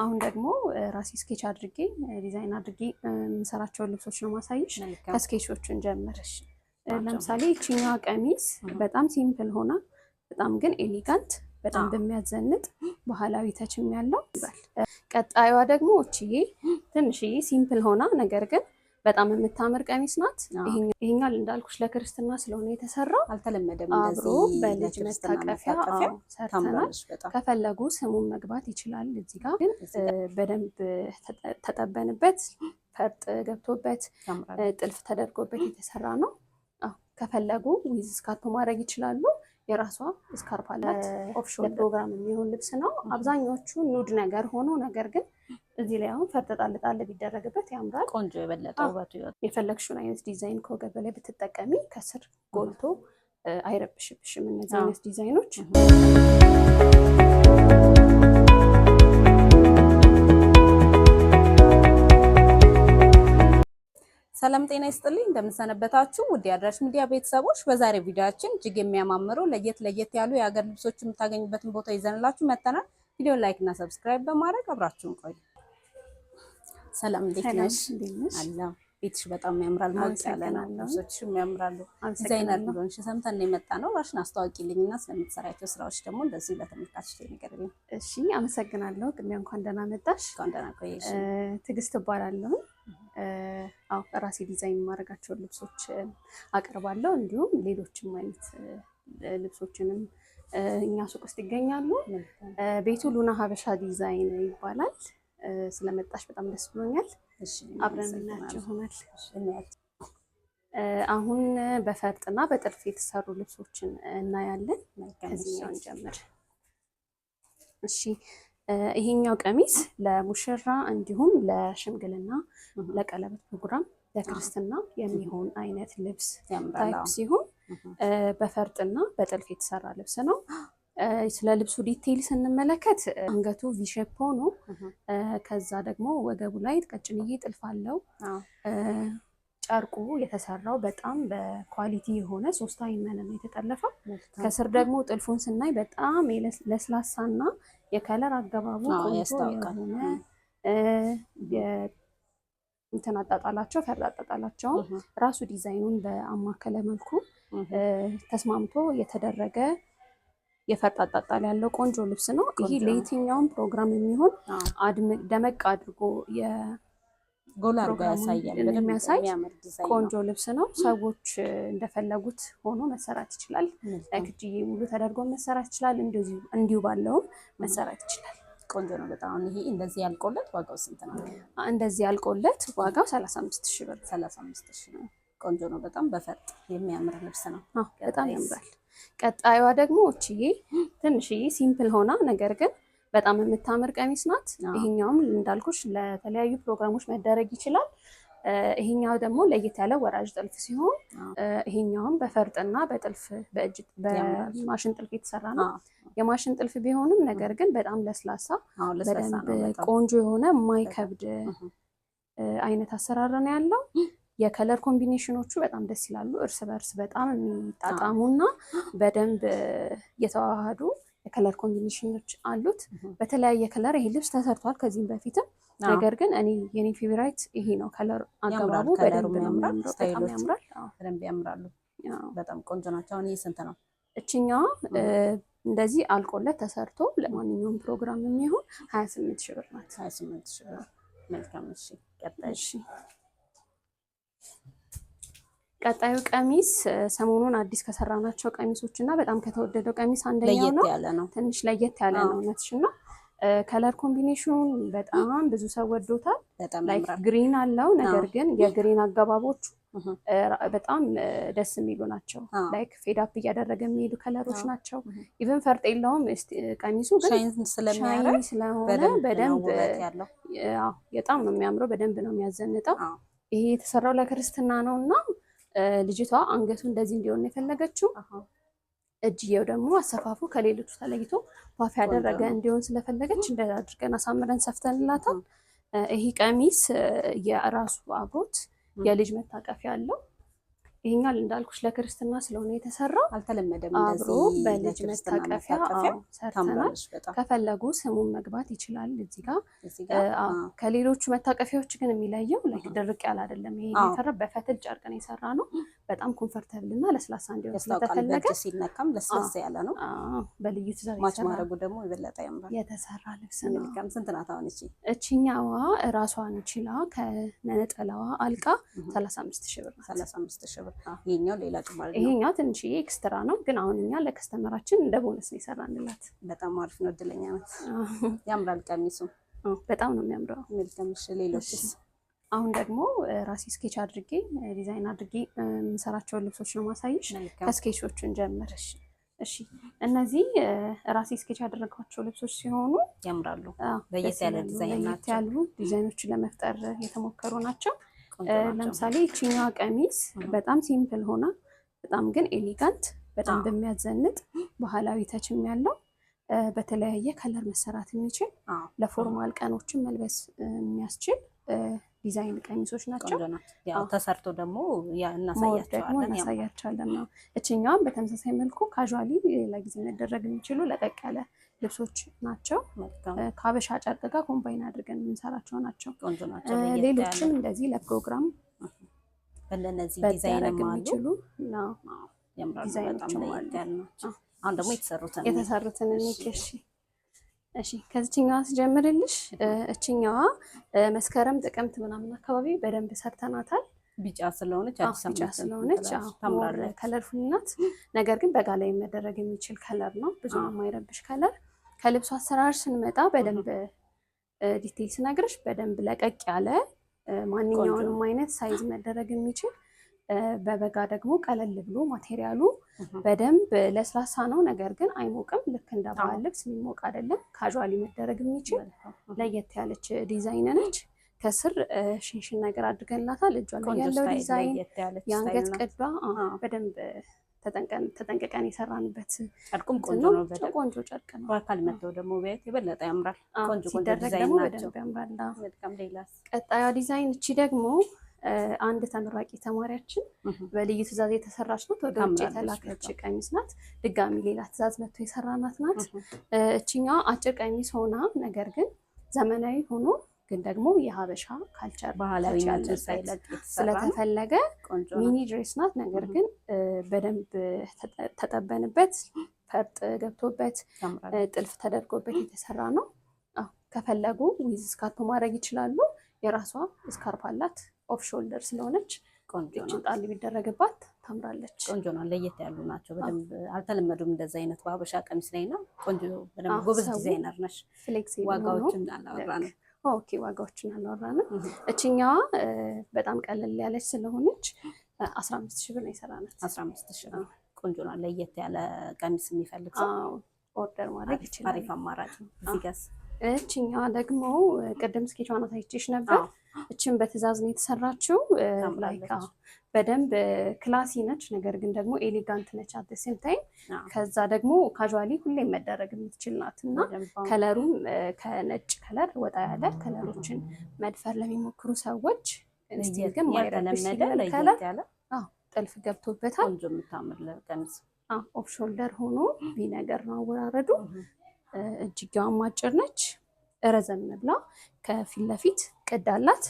አሁን ደግሞ ራሴ ስኬች አድርጌ ዲዛይን አድርጌ የምሰራቸውን ልብሶች ነው ማሳይሽ። ከስኬቾቹን ጀምረሽ ለምሳሌ ይችኛዋ ቀሚስ በጣም ሲምፕል ሆና በጣም ግን ኤሊጋንት በጣም በሚያዘንጥ ባህላዊ ተችም ያለው ይባል። ቀጣዩዋ ደግሞ እቺዬ ትንሽዬ ሲምፕል ሆና ነገር ግን በጣም የምታምር ቀሚስ ናት። ይሄኛው እንዳልኩሽ ለክርስትና ስለሆነ የተሰራው አልተለመደም። አብሮ በልጅ መታቀፊያ ሰርተናል። ከፈለጉ ስሙን መግባት ይችላል። እዚህ ጋር ግን በደንብ ተጠበንበት ፈርጥ ገብቶበት ጥልፍ ተደርጎበት የተሰራ ነው። ከፈለጉ ዊዝ ስካርፕ ማድረግ ይችላሉ። የራሷ ስካርፕ አላት። ኦፍሾል ፕሮግራም የሚሆን ልብስ ነው። አብዛኞቹ ኑድ ነገር ሆኖ ነገር ግን እዚህ ላይ አሁን ፈርጥ ጣል ጣል ቢደረግበት ያምራል። ቆንጆ የበለጠ ውበቱ ይወጣል። የፈለግሽውን አይነት ዲዛይን ከወገብ ላይ ብትጠቀሚ ከስር ጎልቶ አይረብሽብሽም። እነዚህ አይነት ዲዛይኖች ሰላም ጤና ይስጥልኝ። እንደምንሰነበታችሁ ውድ የአድራሽ ሚዲያ ቤተሰቦች፣ በዛሬ ቪዲዮአችን እጅግ የሚያማምሩ ለየት ያሉ የሀገር ልብሶች የምታገኙበትን ቦታ ይዘንላችሁ መጥተናል። ቪዲዮ ላይክ እና ሰብስክራይብ በማድረግ አብራችሁን ቆዩ። ሰላም እንዴት ነሽ? አላ ቤትሽ በጣም ያምራል። ሞቅ ያለ ነው። ልብሶችሽም ያምራሉ። ዲዛይነር እንደሆንሽ ሰምተን ነው የመጣ ነው። ራስሽን አስተዋውቂልኝና ስለምትሰራቸው ስራዎች ደግሞ እንደዚህ ለተመልካቾች ንገሪልኝ። እሺ፣ አመሰግናለሁ። ቅድሚያ እንኳን ደህና መጣሽ። እንኳን ደህና ቆየሽ። ትዕግስት እባላለሁ። ራሴ ዲዛይን የማደርጋቸውን ልብሶች አቀርባለሁ። እንዲሁም ሌሎችም አይነት ልብሶችንም እኛ ሱቅ ውስጥ ይገኛሉ። ቤቱ ሉና ሀበሻ ዲዛይን ይባላል። ስለመጣሽ በጣም ደስ ብሎኛል። አብረን እናያቸው ይሆናል። አሁን በፈርጥና በጥልፍ የተሰሩ ልብሶችን እናያለን። ከዚህኛው እንጀምር። እሺ፣ ይሄኛው ቀሚስ ለሙሽራ እንዲሁም ለሽምግልና፣ ለቀለበት ፕሮግራም፣ ለክርስትና የሚሆን አይነት ልብስ ታይፕ ሲሆን በፈርጥና በጥልፍ የተሰራ ልብስ ነው። ስለ ልብሱ ዲቴይል ስንመለከት አንገቱ ቪሼፕ ሆኖ ከዛ ደግሞ ወገቡ ላይ ቀጭንዬ ጥልፍ አለው። ጨርቁ የተሰራው በጣም በኳሊቲ የሆነ 3 አይን መነን የተጠለፈው። ከስር ደግሞ ጥልፉን ስናይ በጣም ለስላሳና የከለር አገባቡ ቆንጆ የሆነ እንትን አጣጣላቸው ፈርጥ አጣጣላቸው ራሱ ዲዛይኑን በአማከለ መልኩ ተስማምቶ የተደረገ የፈርጥ አጣጣል ያለው ቆንጆ ልብስ ነው። ይሄ ለየትኛውም ፕሮግራም የሚሆን ደመቅ አድርጎ ጎላ አድርጎ ያሳያል። የሚያሳይ ቆንጆ ልብስ ነው። ሰዎች እንደፈለጉት ሆኖ መሰራት ይችላል። እጅዬ ሙሉ ተደርጎ መሰራት ይችላል። እንዲሁ ባለውም መሰራት ይችላል። ቆንጆ ነው በጣም። ይሄ እንደዚህ ያልቆለት ዋጋው ስንት ነው? እንደዚህ ያልቆለት ዋጋው 35,000 ብር። 35,000 ነው። ቆንጆ ነው በጣም። በፈርጥ የሚያምር ልብስ ነው። በጣም ያምራል። ቀጣዩዋ ደግሞ እቺዬ ትንሽዬ ሲምፕል ሆና ነገር ግን በጣም የምታምር ቀሚስ ናት። ይሄኛውም እንዳልኩሽ ለተለያዩ ፕሮግራሞች መደረግ ይችላል። ይሄኛው ደግሞ ለየት ያለ ወራጅ ጥልፍ ሲሆን ይሄኛውም በፈርጥና በጥልፍ በማሽን ጥልፍ የተሰራ ነው። የማሽን ጥልፍ ቢሆንም ነገር ግን በጣም ለስላሳ በደንብ ቆንጆ የሆነ የማይከብድ አይነት አሰራር ነው ያለው። የከለር ኮምቢኔሽኖቹ በጣም ደስ ይላሉ። እርስ በርስ በጣም የሚጣጣሙና በደንብ የተዋሃዱ የከለር ኮምቢኔሽኖች አሉት። በተለያየ ከለር ይሄ ልብስ ተሰርቷል ከዚህም በፊትም። ነገር ግን የኔ ፌቨራይት ይሄ ነው። ከለር አገባቡ በደንብ ነው የሚያምረው። በጣም ያምራል። በደንብ ያምራሉ። በጣም ቆንጆ ናቸው። አሁን ይሄ ስንት ነው? እችኛዋ እንደዚህ አልቆለት ተሰርቶ ለማንኛውም ፕሮግራም የሚሆን 28,000 ብር ናት። 28,000 ብር። መልካም። እሺ፣ ቀጣይ። ቀጣዩ ቀሚስ ሰሞኑን አዲስ ከሰራናቸው ቀሚሶች እና በጣም ከተወደደው ቀሚስ አንደኛው ነው። ትንሽ ለየት ያለ ነው እውነትሽና ከለር ኮምቢኔሽኑን በጣም ብዙ ሰው ወዶታል። ላይክ ግሪን አለው። ነገር ግን የግሪን አገባቦቹ በጣም ደስ የሚሉ ናቸው። ላይክ ፌድ አፕ እያደረገ የሚሄዱ ከለሮች ናቸው። ኢቭን ፈርጥ የለውም ቀሚሱ ግን ሻይኒ ስለሆነ በደንብ በጣም ነው የሚያምረው። በደንብ ነው የሚያዘንጠው። ይሄ የተሰራው ለክርስትና ነው እና ልጅቷ አንገቱ እንደዚህ እንዲሆን የፈለገችው። እጅየው ደግሞ አሰፋፉ ከሌሎቹ ተለይቶ ፓፍ ያደረገ እንዲሆን ስለፈለገች እንደዛ አድርገን አሳምረን ሰፍተንላታል። ይሄ ቀሚስ የራሱ አብሮት የልጅ መታቀፊያ አለው። ይሄኛው እንዳልኩሽ ለክርስትና ስለሆነ የተሰራው አልተለመደም አብሮ እንደዚህ በልጅ መታቀፊያ ሰርተናል። በጣም ከፈለጉ ስሙን መግባት ይችላል እዚህ ጋር። እዚህ ጋር ከሌሎቹ መታቀፊያዎች ግን የሚለየው ላይክ ድርቅ ያለ አይደለም። ይሄ የተሰራ በፈትል ጨርቅ ነው የሰራ ነው። በጣም ኮምፎርታብል እና ለስላሳ እንዲሆን ስለተፈለገ ሲነካም ለስላሳ ያለ ነው። በልዩ ትዕዛዝ ማች ማድረጉ ደግሞ የበለጠ ያምራል። የተሰራ ልብስ ነው። ስንት ናት አሁን እቺ? እቺኛዋ ራሷን ችላ ከነጠላዋ አልቃ 35,000 ብር ናት። 35,000 ብር። ይሄኛው ሌላ ጭማሪ ነው። ይሄኛው ትንሽ ኤክስትራ ነው፣ ግን አሁን እኛ ለከስተመራችን እንደ ቦነስ ነው የሰራንላት። በጣም አሪፍ ነው። እድለኛ ናት። ያምራል ቀሚሱ በጣም ነው የሚያምረው። መልካም። ሌሎችስ? አሁን ደግሞ ራሴ ስኬች አድርጌ ዲዛይን አድርጌ የምሰራቸውን ልብሶች ነው ማሳይሽ። ከስኬቾቹን ጀምር። እሺ እነዚህ ራሴ ስኬች ያደረጓቸው ልብሶች ሲሆኑ ያምራሉ። ለየት ያለ ዲዛይን ናቸው። ያሉ ዲዛይኖችን ለመፍጠር የተሞከሩ ናቸው። ለምሳሌ ይችኛዋ ቀሚስ በጣም ሲምፕል ሆና በጣም ግን ኤሊጋንት፣ በጣም በሚያዘንጥ ባህላዊ ተችም ያለው በተለያየ ከለር መሰራት የሚችል ለፎርማል ቀኖችን መልበስ የሚያስችል ዲዛይን ቀሚሶች ናቸው። ያው ተሰርቶ ደግሞ እናሳያቸዋለን። እችኛዋም በተመሳሳይ መልኩ ካዥዋሊ ሌላ ጊዜ መደረግ የሚችሉ ለቀቅ ያለ ልብሶች ናቸው። ከሀበሻ ጨርቅ ጋር ኮምባይን አድርገን የምንሰራቸው ናቸው። ሌሎችም እንደዚህ ለፕሮግራም በእነዚህ ዲዛይን የሚችሉ ዲዛይኖችም አሉ። አሁን ደግሞ የተሰሩትን እሺ እሺ ከዚህኛዋ ስጀምርልሽ፣ እችኛዋ መስከረም ጥቅምት ምናምን አካባቢ በደንብ ሰርተናታል። ቢጫ ስለሆነች ከለርፉል ናት። ነገር ግን በጋ ላይ መደረግ የሚችል ከለር ነው። ብዙ የማይረብሽ ከለር። ከልብሱ አሰራር ስንመጣ በደንብ ዲቴይል ስነግርሽ በደንብ ለቀቅ ያለ ማንኛውንም አይነት ሳይዝ መደረግ የሚችል በበጋ ደግሞ ቀለል ብሎ ማቴሪያሉ በደንብ ለስላሳ ነው። ነገር ግን አይሞቅም። ልክ እንደ ባህል ልብስ የሚሞቅ አይደለም። ካዥዋሊ መደረግ የሚችል ለየት ያለች ዲዛይን ነች። ከስር ሽንሽን ነገር አድርገንላታል። እጇ ላይ ያለው ዲዛይን የአንገት ቅዷ በደንብ ተጠንቀቀን የሰራንበት ጨርቁም ቆንጆ ነው። ቆንጆ ጨርቅ ነው። በአካል መጥተው ደግሞ ቤት የበለጠ ያምራል። ቆንጆ ዲዛይን ናቸው። ቀጣዩ ዲዛይን እቺ ደግሞ አንድ ተመራቂ ተማሪያችን በልዩ ትዕዛዝ የተሰራች ናት። ወደ ውጭ የተላከች ቀሚስ ናት። ድጋሚ ሌላ ትዕዛዝ መጥቶ የሰራናት ናት። እችኛዋ አጭር ቀሚስ ሆና ነገር ግን ዘመናዊ ሆኖ ግን ደግሞ የሀበሻ ካልቸር ባህላዊነትን ስለተፈለገ ሚኒ ድሬስ ናት። ነገር ግን በደንብ ተጠበንበት፣ ፈርጥ ገብቶበት፣ ጥልፍ ተደርጎበት የተሰራ ነው። ከፈለጉ ዊዝ ስካርፕ ማድረግ ይችላሉ። የራሷ ስካርፕ አላት። ኦፍ ሾልደር ስለሆነች ቆንጆ ጣል ቢደረግባት ታምራለች። ቆንጆ ነው። ለየት ያሉ ናቸው። በደንብ አልተለመዱም እንደዛ አይነት በሀበሻ ቀሚስ ላይ ነው። ቆንጆ በደንብ ጎበዝ ዲዛይነር ነሽ። ፍሌክሲብል ዋጋዎችን አላወራንም። ኦኬ ዋጋዎችን አላወራንም። እችኛዋ በጣም ቀለል ያለች ስለሆነች 15,000 ብር ነው የሰራናት። 15,000 ብር ቆንጆ ነው። ለየት ያለ ቀሚስ የሚፈልግ ሰው ኦርደር ማድረግ ይችላል። አሪፍ አማራጭ ነው። እዚህ ጋር እችኛዋ ደግሞ ቅድም ስኬቿን አሳይቼሽ ነበር። እችን በትዕዛዝ ነው የተሰራችው። ላይካ በደንብ ክላሲ ነች፣ ነገር ግን ደግሞ ኤሌጋንት ነች አት ሴም ታይም። ከዛ ደግሞ ካዥዋሊ ሁሌ መደረግ የምትችል ናት እና ከለሩም ከነጭ ከለር ወጣ ያለ ከለሮችን መድፈር ለሚሞክሩ ሰዎች ስቲል ግን ማይረብሽ ከለር ጥልፍ ገብቶበታል። ቆንጆ የምታምር ቀሚስ ኦፍ ሾልደር ሆኖ ቪነገር ነው አወራረዱ። እጅጌዋም አጭር ነች። ረዘም ብላ ከፊት ለፊት ቅድ አላት።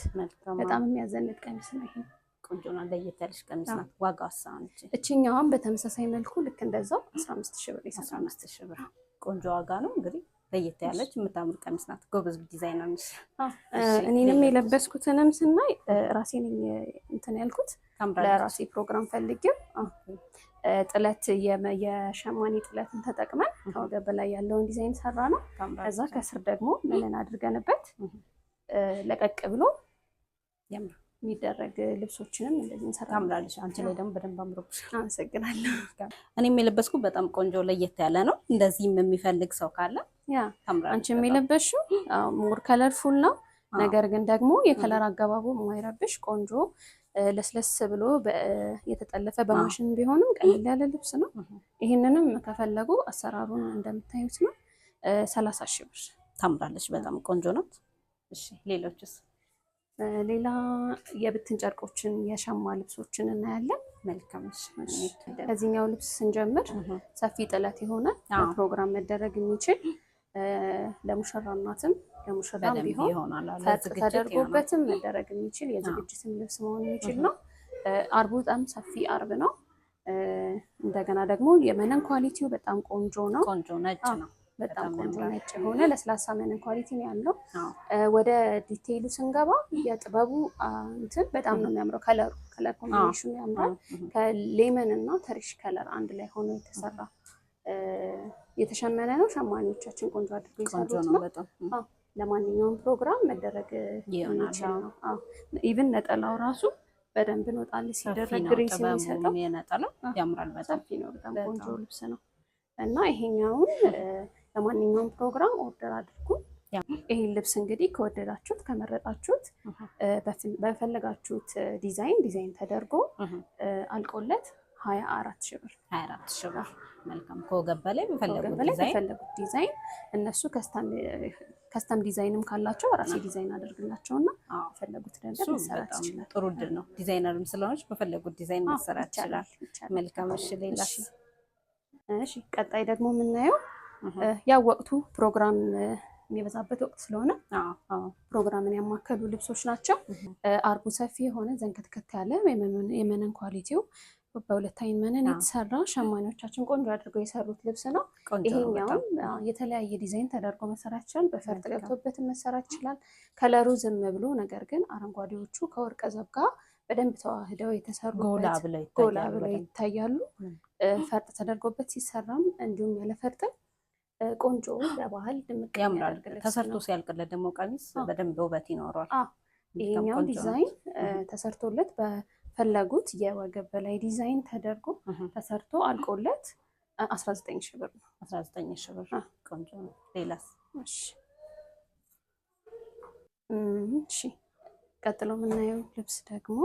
በጣም የሚያዘንጥ ቀሚስ ነው ይሄ። ቆንጆ ነው። ለየት ያለች ቀሚስ ናት። ዋጋው አሳንቺ። እችኛዋም በተመሳሳይ መልኩ ልክ እንደዛው 15,000 ብር። 15,000 ብር ቆንጆ ዋጋ ነው። እንግዲህ ለየት ያለች የምታምር ቀሚስ ናት። ጎበዝ ዲዛይነር ነሽ። እኔንም የለበስኩትንም ስናይ ራሴ ነኝ እንትን ያልኩት ለራሴ ፕሮግራም ፈልጌው ጥለት የሸማኔ ጥለትን ተጠቅመን ከወገብ በላይ ያለውን ዲዛይን ሰራ ነው። ከዛ ከስር ደግሞ መነን አድርገንበት ለቀቅ ብሎ የሚደረግ ልብሶችንም እንደዚህ እንሰራለን። ታምራለች። አንቺ ላይ ደግሞ በደንብ አምሮብሻል። አመሰግናለሁ። እኔም የለበስኩ በጣም ቆንጆ ለየት ያለ ነው። እንደዚህም የሚፈልግ ሰው ካለ አንቺም የለበስሽው ሞር ከለርፉል ነው። ነገር ግን ደግሞ የከለር አገባቡ የማይረብሽ ቆንጆ ለስለስ ብሎ የተጠለፈ በማሽን ቢሆንም ቀለል ያለ ልብስ ነው። ይህንንም ከፈለጉ አሰራሩን እንደምታዩት ነው። 30,000 ብር። ታምራለች። በጣም ቆንጆ ናት። እሺ ሌሎችስ? ሌላ የብትን ጨርቆችን የሸማ ልብሶችን እናያለን። መልካም። ከዚህኛው ልብስ ስንጀምር ሰፊ ጥለት የሆነ ፕሮግራም መደረግ የሚችል ለሙሽራ እናትም ለሙሽራም ቢሆን ፈርጥ ተደርጎበትም መደረግ የሚችል የዝግጅትም ልብስ መሆን የሚችል ነው። አርቡ በጣም ሰፊ አርብ ነው። እንደገና ደግሞ የመነን ኳሊቲው በጣም ቆንጆ ነው። ቆንጆ ነጭ ነው። በጣም ቆንጆ ነጭ የሆነ ለስላሳ መነን ኳሊቲ ነው ያለው። ወደ ዲቴይሉ ስንገባ የጥበቡ እንትን በጣም ነው የሚያምረው። ከለር ኮምቢኔሽኑ ያምራል። ከሌመን እና ተሪሽ ከለር አንድ ላይ ሆኖ የተሰራ የተሸመነ ነው። ሸማኔዎቻችን ቆንጆ አድርገው የሰሩት ነው። ለማንኛውም ፕሮግራም መደረግ የሚችል ነው። ኢቭን ነጠላው ራሱ በደንብ ነው ጣል ሲደረግ ግሬስ የሚሰጠው። የነጠላው ያምራል። በጣም ሰፊ ነው። በጣም ቆንጆ ልብስ ነው እና ይሄኛውን ለማንኛውም ፕሮግራም ኦርደር አድርጉ። ይሄን ልብስ እንግዲህ ከወደዳችሁት ከመረጣችሁት በፈለጋችሁት ዲዛይን ተደርጎ አልቆለት 24 ሺህ ብር 24 ሺህ ብር። መልካም። ከወገብ በላይ በፈለጉት ዲዛይን እነሱ ከስተም ዲዛይንም ካላቸው ራሴ ዲዛይን አድርግላቸውና በፈለጉት ነገር መሰራት ይችላል። ጥሩ እድል ነው። ዲዛይነርም ስለሆነች በፈለጉት ዲዛይን መሰራት ይችላል። መልካም። እሺ ሌላስ? እሺ ቀጣይ ደግሞ የምናየው ያው ወቅቱ ፕሮግራም የሚበዛበት ወቅት ስለሆነ ፕሮግራምን ያማከሉ ልብሶች ናቸው። አርቡ ሰፊ የሆነ ዘንከትከት ያለ የመነን ኳሊቲው በሁለት አይን መነን የተሰራ ሸማኔዎቻችን ቆንጆ አድርገው የሰሩት ልብስ ነው። ይሄኛውም የተለያየ ዲዛይን ተደርጎ መሰራት ይችላል። በፈርጥ ገብቶበትን መሰራት ይችላል። ከለሩ ዝም ብሎ ነገር ግን አረንጓዴዎቹ ከወርቀ ዘብ ጋር በደንብ ተዋህደው የተሰሩበት ጎላ ብለው ይታያሉ። ፈርጥ ተደርጎበት ሲሰራም እንዲሁም ያለ ፈርጥም ቆንጆ ለባህል ድምቅ ያምራል። ተሰርቶ ሲያልቅለት ደግሞ ቀሚስ በደንብ ውበት ይኖረዋል። ይሄኛው ዲዛይን ተሰርቶለት በፈለጉት የወገብ በላይ ዲዛይን ተደርጎ ተሰርቶ አልቆለት 19 ሺህ ብር ነው። 19 ሺህ ብር ቆንጆ ነው። ሌላስ? እሺ ቀጥሎ የምናየው ልብስ ደግሞ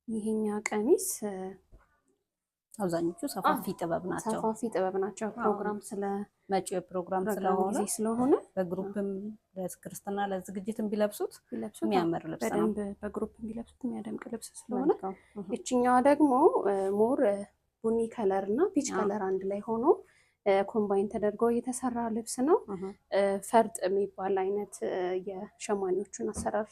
ይሄኛው ቀሚስ አብዛኞቹ ሰፋፊ ጥበብ ናቸው። ፕሮግራም መጪው ፕሮግራም ስለሆነ በግሩፕም ለክርስትና ለዝግጅትም ቢለብሱት የሚያምር ልብስ ነው። በደንብ በግሩፕም ቢለብሱት የሚያደምቅ ልብስ ስለሆነ ይችኛዋ ደግሞ ሞር ቡኒ ከለር እና ፒች ከለር አንድ ላይ ሆኖ ኮምባይን ተደርጎ የተሰራ ልብስ ነው። ፈርጥ የሚባል አይነት የሸማኔዎቹን አሰራር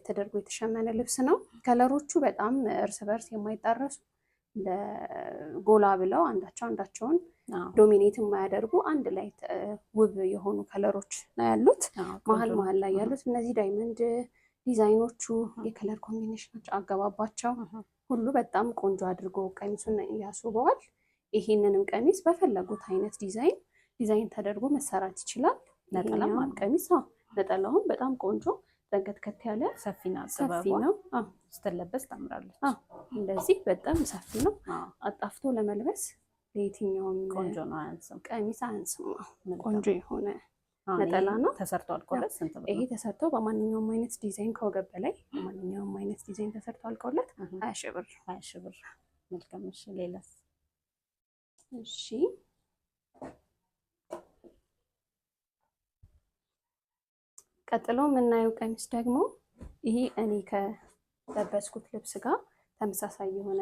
ተደርጎ የተሸመነ ልብስ ነው። ከለሮቹ በጣም እርስ በርስ የማይጣረሱ ጎላ ብለው አንዳቸውን ዶሚኔት የማያደርጉ አንድ ላይ ውብ የሆኑ ከለሮች ነው ያሉት። መሀል ላይ ያሉት እነዚህ ዳይመንድ ዲዛይኖቹ የከለር ኮምቢኔሽኖች አገባባቸው ሁሉ በጣም ቆንጆ አድርጎ ቀሚሱን ያስውበዋል። ይሄንንም ቀሚስ በፈለጉት አይነት ዲዛይን ተደርጎ መሰራት ይችላል። ነጠላም ቀሚስ ነጠላውም በጣም ቆንጆ ዘንከትከት ያለ ሰፊ ነው። ስትለበስ ታምራለች። እንደዚህ በጣም ሰፊ ነው። አጣፍቶ ለመልበስ ለየትኛውም ቆንጆ ነው። አያንስም፣ ቀሚስ አያንስም። ቆንጆ የሆነ ነጠላ ነው። ተሰርቶ አልቆለት ስንት ብር? ይሄ ተሰርቶ በማንኛውም አይነት ዲዛይን ከወገብ በላይ በማንኛውም አይነት ዲዛይን ተሰርቶ አልቆለት 20 ሺህ ብር። 20 ሺህ ብር። መልካም። እሺ ሌላስ? እሺ ቀጥሎ የምናየው ቀሚስ ደግሞ ይሄ እኔ ከለበስኩት ልብስ ጋር ተመሳሳይ የሆነ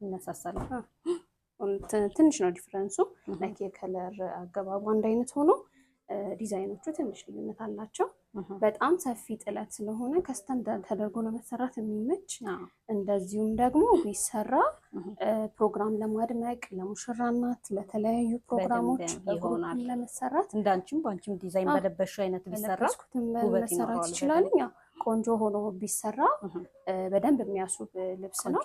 ይመሳሰል ትንሽ ነው ዲፍረንሱ። ላይክ የከለር አገባቡ አንድ አይነት ሆኖ ዲዛይኖቹ ትንሽ ልዩነት አላቸው። በጣም ሰፊ ጥለት ስለሆነ ከስተም ተደርጎ ለመሰራት የሚመች እንደዚሁም ደግሞ ቢሰራ ፕሮግራም ለማድመቅ ለሙሽራ እናት ለተለያዩ ፕሮግራሞች ይሆናል ለመሰራት እንዳንቺም በአንቺም ዲዛይን በለበሽ አይነት ቢሰራ መሰራት ይችላል። ቆንጆ ሆኖ ቢሰራ በደንብ የሚያስውብ ልብስ ነው።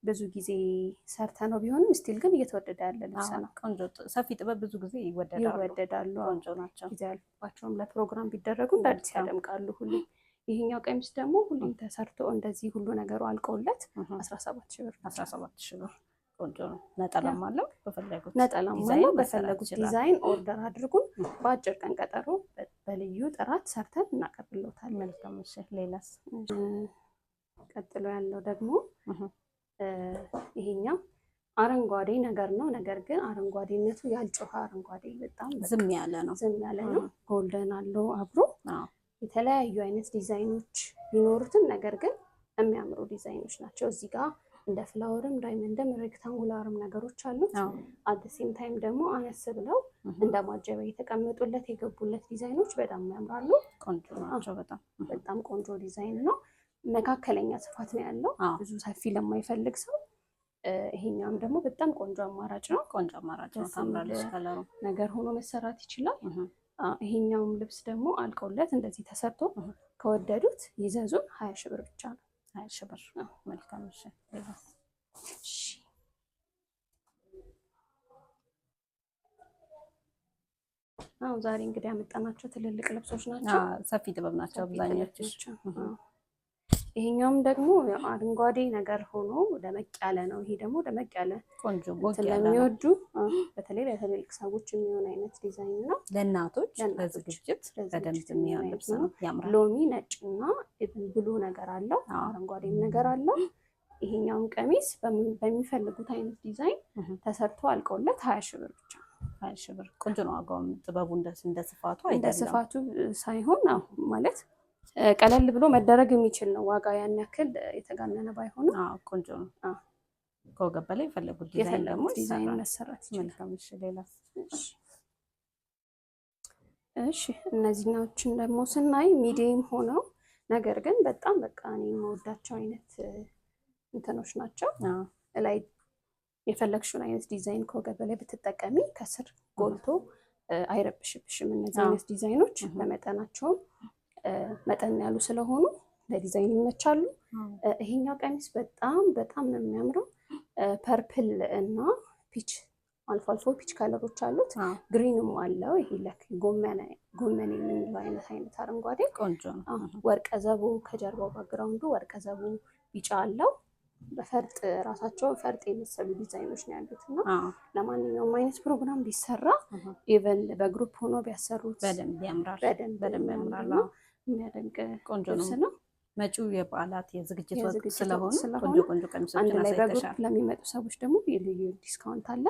ብዙ ጊዜ ሰርተ ነው ቢሆንም ስቲል ግን እየተወደደ ያለ ልብስ ነው። ቆንጆ ሰፊ ጥበብ ብዙ ጊዜ ይወደዳሉ። ቆንጆ ናቸው። ጊዜ ያልባቸውም ለፕሮግራም ቢደረጉ እንደ አዲስ ያደምቃሉ ሁሌ። ይሄኛው ቀሚስ ደግሞ ሁሌም ተሰርቶ እንደዚህ ሁሉ ነገሩ አልቆለት 17 ሺህ ብር። 17 ሺህ ብር ቆንጆ ነው። ነጠላም አለው በፈለጉት ዲዛይን ኦርደር አድርጉን። በአጭር ቀን ቀጠሮ በልዩ ጥራት ሰርተን እናቀርብልዎታለን። መልካም። እሺ ሌላስ? ቀጥሎ ያለው ደግሞ ይሄኛው አረንጓዴ ነገር ነው። ነገር ግን አረንጓዴነቱ ያልጮኸ አረንጓዴ በጣም ዝም ያለ ነው። ጎልደን አለው አብሮ የተለያዩ አይነት ዲዛይኖች ቢኖሩትም ነገር ግን የሚያምሩ ዲዛይኖች ናቸው። እዚህ ጋር እንደ ፍላወርም ዳይመንድም ሬክታንጉላርም ነገሮች አሉት። አት ሴም ታይም ደግሞ አነስ ብለው እንደ ማጀቢያ የተቀመጡለት የገቡለት ዲዛይኖች በጣም ያምራሉ። ቆንጆ ናቸው። በጣም ቆንጆ ዲዛይን ነው። መካከለኛ ስፋት ነው ያለው ብዙ ሰፊ ለማይፈልግ ሰው። ይሄኛውም ደግሞ በጣም ቆንጆ አማራጭ ነው። ቆንጆ አማራጭ ነው። ታምራለች። ከለሩ ነገር ሆኖ መሰራት ይችላል። ይሄኛውም ልብስ ደግሞ አልቆለት እንደዚህ ተሰርቶ ከወደዱት ይዘዙን 20 ሺህ ብር ብቻ ነው። 20 ሺህ ብር። መልካም። እሺ አሁን ዛሬ እንግዲህ ያመጣናቸው ትልልቅ ልብሶች ናቸው። ሰፊ ጥበብ ናቸው አብዛኞቹ። ይሄኛውም ደግሞ አረንጓዴ ነገር ሆኖ ደመቅ ያለ ነው። ይሄ ደግሞ ደመቅ ያለ ቆንጆ ቦግ ያለ ለሚወዱ በተለይ ለትልልቅ ሰዎች የሚሆን አይነት ዲዛይን ነው። ለእናቶች ለዝግጅት በደንብ የሚሆን ልብስ ነው። ያምራል። ሎሚ ነጭና ብሉ ነገር አለው፣ አረንጓዴም ነገር አለው። ይሄኛውም ቀሚስ በሚፈልጉት አይነት ዲዛይን ተሰርቶ አልቆለት 20 ሺህ ብር ብቻ ነው። 20 ሺህ ብር። ቆንጆ ነው። ዋጋውም ጥበቡ እንደ ስፋቱ አይደለም፣ እንደ ስፋቱ ሳይሆን ማለት ቀለል ብሎ መደረግ የሚችል ነው። ዋጋ ያን ያክል የተጋነነ ባይሆንም ቆንጆ ነው። ከወገብ በላይ የፈለጉት ዲዛይን ደግሞ ዲዛይን መሰራት ይችላል። መልካም። እሺ ሌላስ? እሺ እነዚህኛዎችን ደግሞ ስናይ ሚዲየም ሆነው ነገር ግን በጣም በቃ እኔ የምወዳቸው አይነት እንትኖች ናቸው። ላይ የፈለግሽውን አይነት ዲዛይን ከወገብ በላይ ብትጠቀሚ ከስር ጎልቶ አይረብሽብሽም። እነዚህ አይነት ዲዛይኖች በመጠናቸውም መጠን ያሉ ስለሆኑ ለዲዛይን ይመቻሉ። ይሄኛው ቀሚስ በጣም በጣም ነው የሚያምረው። ፐርፕል እና ፒች አልፎ አልፎ ፒች ከለሮች አሉት። ግሪንም አለው። ይሄ ለክ ጎመን የምንለው አይነት አረንጓዴ ቆንጆ ነው። ወርቀ ዘቦ ከጀርባው ባክግራውንዱ ወርቀ ዘቦ ቢጫ አለው። በፈርጥ ራሳቸው ፈርጥ የመሰሉ ዲዛይኖች ነው ያሉት እና ለማንኛውም አይነት ፕሮግራም ቢሰራ ኢቨን በግሩፕ ሆኖ ቢያሰሩት በደንብ ያምራል። በደንብ ያምራል። የሚያደንቅ ቆንጆ ነው። መጪው የበዓላት የዝግጅት ወቅት ስለሆነ ቆንጆ ቀሚሶችን አንድ ላይ በግሩፕ ለሚመጡ ሰዎች ደግሞ ልዩ ዲስካውንት አለ።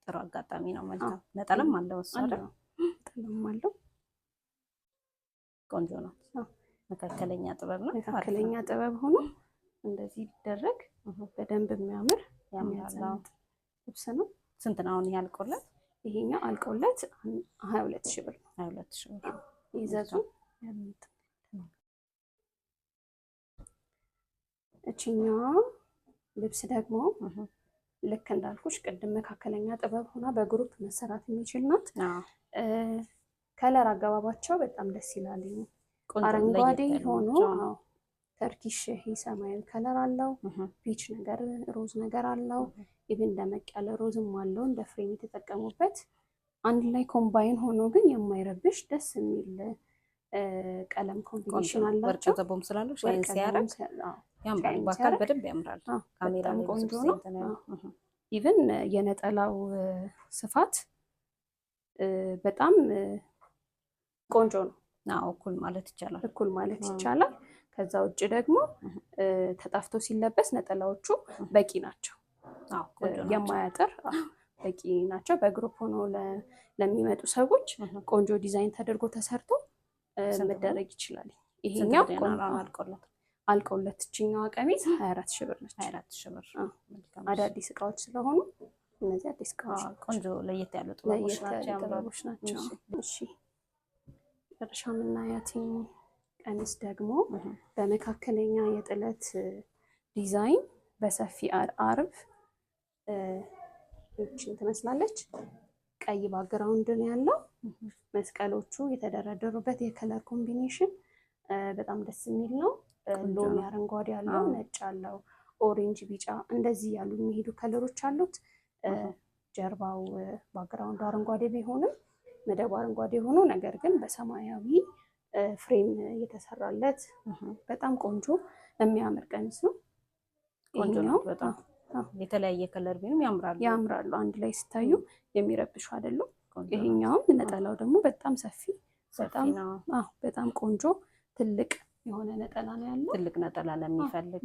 ጥሩ አጋጣሚ ነው። መልካም። ነጠላም አለው እሱ አይደል? ነጠላም አለው። ቆንጆ ነው። መካከለኛ ጥበብ ነው። መካከለኛ ጥበብ ሆኖ እንደዚህ ቢደረግ በደንብ የሚያምር የሚያዘንጥ ልብስ ነው። ስንት ነው አሁን ይሄ አልቆለት? ይሄኛው አልቆለት 22 ሺህ ብር ነው። 22 ሺህ ብር ይዘዙ። እቺኛዋ ልብስ ደግሞ ልክ እንዳልኩሽ ቅድም መካከለኛ ጥበብ ሆና በግሩፕ መሰራት የሚችል ናት። ከለር አገባባቸው በጣም ደስ ይላል። አረንጓዴ ሆኖ ተርኪሽ ይሄ ሰማያዊ ከለር አለው። ፒች ነገር ሮዝ ነገር አለው። ኢቭን ደመቅ ያለ ሮዝም አለው እንደ ፍሬም የተጠቀሙበት። አንድ ላይ ኮምባይን ሆኖ ግን የማይረብሽ ደስ የሚል ቀለም ኮምቢኔሽን አላቸው። ወርቀ ዘቦም ስላለው ሻይን ሲያረግ ያምራል። በአካል በደንብ ያምራል። ካሜራ ላይ ቆንጆ ነው። ኢቭን የነጠላው ስፋት በጣም ቆንጆ ነው። እኩል ማለት ይቻላል። ከዛ ውጭ ደግሞ ተጣፍቶ ሲለበስ ነጠላዎቹ በቂ ናቸው። የማያጥር በቂ ናቸው። በግሩፕ ሆኖ ለሚመጡ ሰዎች ቆንጆ ዲዛይን ተደርጎ ተሰርቶ መደረግ ይችላል። ይሄኛው አልቆለት እችኛዋ ቀሚስ 24 ሺህ ብር ነች። 24 ሺህ ብር። አዳዲስ እቃዎች ስለሆኑ እነዚህ አዲስ እቃዎች ቆንጆ ለየት ያሉ ጥበቦች ናቸው። እሺ መጨረሻ የምናያት ቀሚስ ደግሞ በመካከለኛ የጥለት ዲዛይን በሰፊ አርብ እቺን ትመስላለች። ቀይ ባክግራውንድ ነው ያለው። መስቀሎቹ የተደረደሩበት የከለር ኮምቢኔሽን በጣም ደስ የሚል ነው። ሎሚ አረንጓዴ አለው፣ ነጭ አለው፣ ኦሬንጅ፣ ቢጫ እንደዚህ ያሉ የሚሄዱ ከለሮች አሉት። ጀርባው ባክግራውንዱ አረንጓዴ ቢሆንም መደቡ አረንጓዴ ሆኖ ነገር ግን በሰማያዊ ፍሬም የተሰራለት በጣም ቆንጆ የሚያምር ቀሚስ ነው። ቆንጆ ነው በጣም የተለያየ ከለር ቢሆንም ያምራሉ። አንድ ላይ ሲታዩ የሚረብሹ አይደሉም። ይሄኛውም ነጠላው ደግሞ በጣም ሰፊ በጣም ቆንጆ ትልቅ የሆነ ነጠላ ነው ያለው። ትልቅ ነጠላ ለሚፈልግ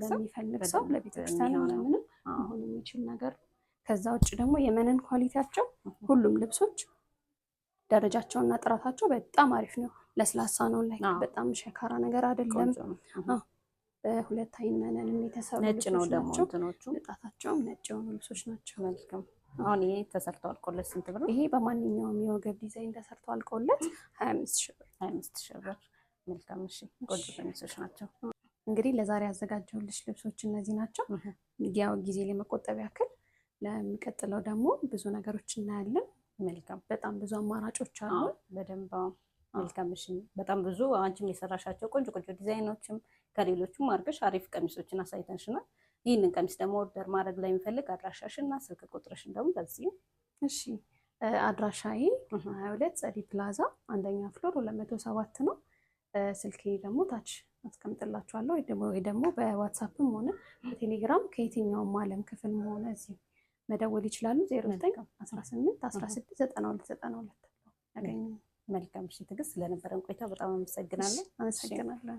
ሰው ለቤተክርስቲያን ምንም አሁን የሚችል ነገር። ከዛ ውጭ ደግሞ የመነን ኳሊቲያቸው ሁሉም ልብሶች ደረጃቸውና ጥራታቸው በጣም አሪፍ ነው። ለስላሳ ነው። ላይ በጣም ሸካራ ነገር አይደለም። በሁለት አይን መነንም የተሰሩ ነጭ ነው ደግሞ እንትኖቹ ጣታቸውም ነጭ የሆኑ ልብሶች ናቸው። መልካም። አሁን ይሄ ተሰርቶ አልቆለት ስንት ብር ነው? ይሄ በማንኛውም የወገብ ዲዛይን ተሰርቶ አልቆለት 25 ሺህ ብር። 25 ሺህ ብር። መልካም። እሺ ቆንጆ ቀሚሶች ናቸው። እንግዲህ ለዛሬ ያዘጋጀሁልሽ ልብሶች እነዚህ ናቸው። ያው ጊዜ ለመቆጠብ ያክል ለሚቀጥለው ደግሞ ብዙ ነገሮች እናያለን። መልካም። በጣም ብዙ አማራጮች አሉ። በደንብ መልካም። እሺ በጣም ብዙ አንቺም የሰራሻቸው ቆንጆ ቆንጆ ዲዛይኖችም ከሌሎቹም አድርገሽ አሪፍ ቀሚሶችን አሳይተንሽናል። ይህንን ቀሚስ ደግሞ ኦርደር ማድረግ ላይ የሚፈልግ አድራሻሽና ስልክ ቁጥርሽን ደግሞ በዚህ። እሺ አድራሻዬ 22 ጸዲ ፕላዛ አንደኛ ፍሎር 207 ነው። ስልኬ ደግሞ ታች አስቀምጥላችኋለሁ ወይ ደግሞ በዋትሳፕም ሆነ በቴሌግራም ከየትኛውም ዓለም ክፍል ሆነ እዚህ መደወል ይችላሉ። 0918 16 92 92 ያገኙ። መልካም። እሺ ትዕግስት፣ ስለነበረን ቆይታ በጣም አመሰግናለሁ።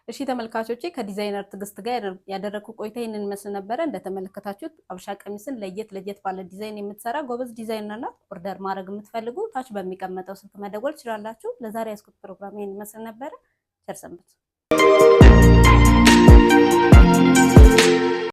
እሺ ተመልካቾቼ ከዲዛይነር ትዕግስት ጋር ያደረኩ ቆይታ ይህንን መስል ነበረ። እንደተመለከታችሁት ሀበሻ ቀሚስን ለየት ባለ ዲዛይን የምትሰራ ጎበዝ ዲዛይነር ናት። ኦርደር ማድረግ የምትፈልጉ ታች በሚቀመጠው ስልክ መደወል ትችላላችሁ። ለዛሬ ያስኩት ፕሮግራም ይህን መስል ነበረ። ቸር ሰንብቱ።